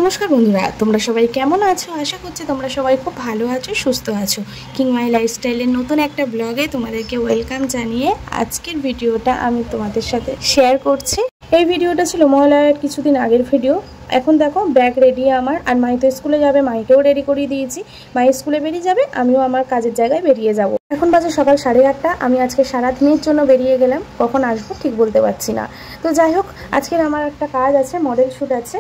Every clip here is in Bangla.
नमस्कार बंधुरा তোমরা সবাই কেমন আছো আশা করছি তোমরা সবাই খুব ভালো আছো সুস্থ আছো কিং মাই লাইফস্টাইলের নতুন একটা ব্লগে তোমাদেরকে ওয়েলকাম জানিয়ে আজকের ভিডিওটা আমি তোমাদের সাথে শেয়ার করছি। এই ভিডিওটা ছিল মহালয়ার কিছুদিন আগের ভিডিও। এখন দেখো ব্যাগ রেডি আমার, আর মাই তো স্কুলে যাবে, মাইকেও রেডি করিয়ে দিয়েছি। মাই স্কুলে বেরিয়ে যাবে, আমিও আমার কাজের জায়গায় বেরিয়ে যাব। এখন বাজে সকাল 8:30। আমি আজকে সারাদিনের জন্য বেরিয়ে গেলাম, কখন আসবো ঠিক বলতে পারছি না। তো যাই হোক, আজকের আমার একটা কাজ আছে, মডেল শ্যুট আছে।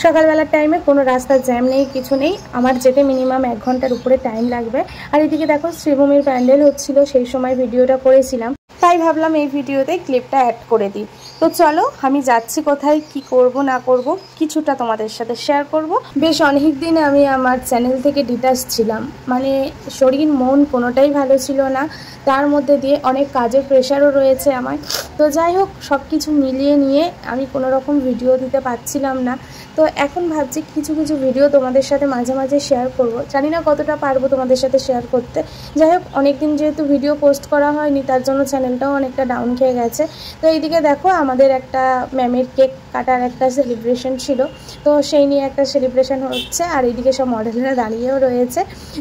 সকালবেলার টাইমে কোনো রাস্তার জ্যাম নেই, কিছু নেই, আমার যেতে মিনিমাম 1 ঘন্টার উপরে টাইম লাগবে। আর এদিকে দেখো শ্রীভূমির প্যান্ডেল হচ্ছিল, সেই সময় ভিডিওটা করেছিলাম, তাই ভাবলাম এই ভিডিওতে ক্লিপটা অ্যাড করে দিই। তো চলো আমি যাচ্ছি কোথায়, কি করব না করব কিছুটা তোমাদের সাথে শেয়ার করব। বেশ অনেক দিন আমি আমার চ্যানেল থেকে ডিটাচ ছিলাম, মানে শরীর মন কোনোটাই ভালো ছিল না, তার মধ্যে দিয়ে অনেক কাজের প্রেশারও রয়েছে আমার। তো যাই হোক, সব কিছু মিলিয়ে নিয়ে আমি কোনো রকম ভিডিও দিতে পারছিলাম না। তো এখন ভাবছি কিছু কিছু ভিডিও তোমাদের সাথে মাঝে মাঝে শেয়ার করব, জানি না কতটা পারবো তোমাদের সাথে শেয়ার করতে। যাই হোক, অনেকদিন যেহেতু ভিডিও পোস্ট করা হয়নি, তার জন্য চ্যানেলটাও অনেকটা ডাউন খেয়ে গেছে। তো এইদিকে দেখো আমাদের একটা ম্যামের কেক কাটার একটা সেলিব্রেশন ছিল, তো সেই নিয়ে একটা সেলিব্রেশন হচ্ছে, আর এইদিকে সব মডেলরা দাঁড়িয়েও রয়েছে।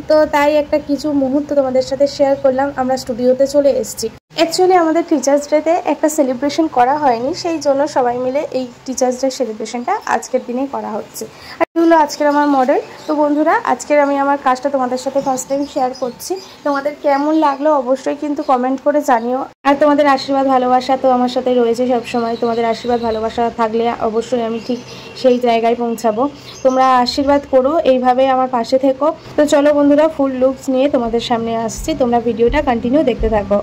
তো তাই একটা কিছু মুহূর্ত তোমাদের সাথে শেয়ার করলাম। আমরা স্টুডিওতে চলে এসেছি। অ্যাকচুয়ালি আমাদের টিচার্স ডেতে একটা সেলিব্রেশন করা হয়নি, সেই জন্য সবাই মিলে এই টিচার্স ডে সেলিব্রেশনটা আজকের দিনেই করা হচ্ছে। আর এগুলো আজকের আমার মডেল। তো বন্ধুরা, আজকের আমি আমার কাজটা তোমাদের সাথে ফার্স্ট টাইম শেয়ার করছি। তোমাদের কেমন লাগলো অবশ্যই কিন্তু কমেন্ট করে জানিও। আর তোমাদের আশীর্বাদ ভালোবাসা তো আমার সাথে রয়েছে সবসময়। তোমাদের আশীর্বাদ ভালোবাসা থাকলে অবশ্যই আমি ঠিক সেই জায়গায় পৌঁছাবো। তোমরা আশীর্বাদ করো, এইভাবে আমার পাশে থেকো। তো চলো বন্ধুরা, ফুল লুকস নিয়ে তোমাদের সামনে আসছি, তোমরা ভিডিওটা কন্টিনিউ দেখতে থাকো।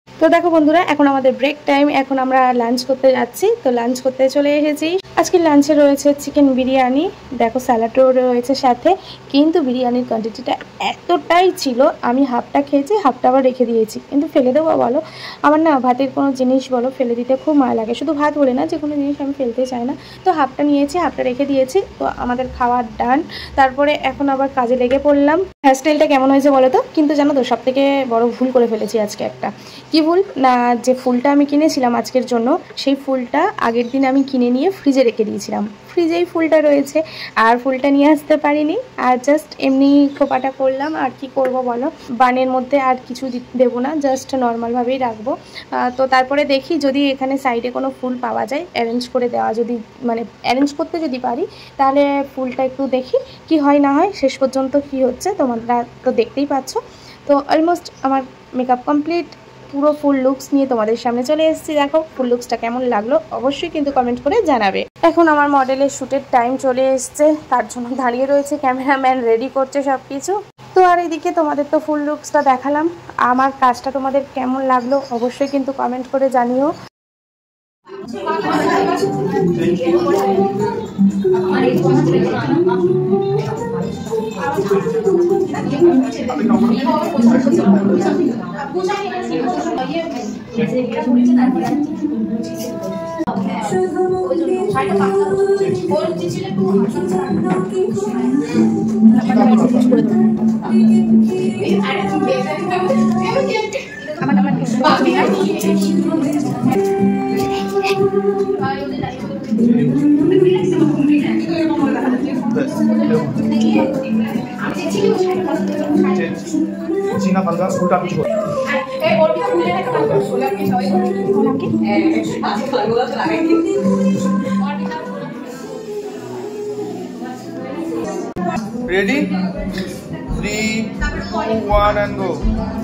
তো দেখো বন্ধুরা, এখন আমাদের ব্রেক টাইম, এখন আমরা লাঞ্চ করতে যাচ্ছি। তো লাঞ্চ করতে চলে এসেছি। আজকে লাঞ্চে রয়েছে চিকেন বিরিয়ানি, দেখো স্যালাডও রয়েছে সাথে। কিন্তু বিরিয়ানির কোয়ান্টিটিটা এতটাই ছিল, আমি হাফটা খেয়েছি, হাফটা আবার রেখে দিয়েছি। কিন্তু ফেলে দেবো বলো, আমার না ভাতের কোনো জিনিস বলো ফেলে দিতে খুব মায়া লাগে, শুধু ভাত বলে না, যে কোনো জিনিস আমি ফেলতে চাই না। তো হাফটা নিয়েছি, হাফটা রেখে দিয়েছি। তো আমাদের খাওয়ার ডান। তারপরে এখন আবার কাজে লেগে পড়লাম। হেয়ারস্টাইলটা কেমন হয়েছে বলো তো? কিন্তু জানো তো, সব থেকে বড় ভুল করে ফেলেছি আজকে একটা। কি ভুল না, যে ফুলটা আমি কিনেছিলাম আজকের জন্য, সেই ফুলটা আগের দিন আমি কিনে নিয়ে ফ্রিজে রেখে দিয়েছিলাম। ফ্রিজেই ফুলটা রয়েছে, আর ফুলটা নিয়ে আসতে পারিনি, আর জাস্ট এমনি খোপাটা করলাম। আর কি করব বলো, বানের মধ্যে আর কিছু দেবো না, জাস্ট নর্মালভাবেই রাখবো। তো তারপরে দেখি যদি এখানে সাইডে কোনো ফুল পাওয়া যায় অ্যারেঞ্জ করে দেওয়া, যদি মানে অ্যারেঞ্জ করতে যদি পারি, তাহলে ফুলটা একটু দেখি কি হয় না হয়। শেষ পর্যন্ত কি হচ্ছে তোমরা তো দেখতেই পাচ্ছ। তো অলমোস্ট আমার মেকআপ কমপ্লিট, পুরো ফুল লুকস নিয়ে তোমাদের সামনে চলে এসেছি। দেখো ফুল লুকসটা কেমন লাগলো অবশ্যই কিন্তু কমেন্ট করে জানাবে। এখন আমার মডেলের শ্যুটের টাইম চলে এসছে, তার জন্য দাঁড়িয়ে রয়েছে, ক্যামেরাম্যান রেডি করছে সব কিছু। তো আর এদিকে তোমাদের তো ফুল লুকসটা দেখালাম, আমার কাজটা তোমাদের কেমন লাগলো অবশ্যই কিন্তু কমেন্ট করে জানিও। चीना फलका उल्टा कुछ हो रेडी 3 2 1 and go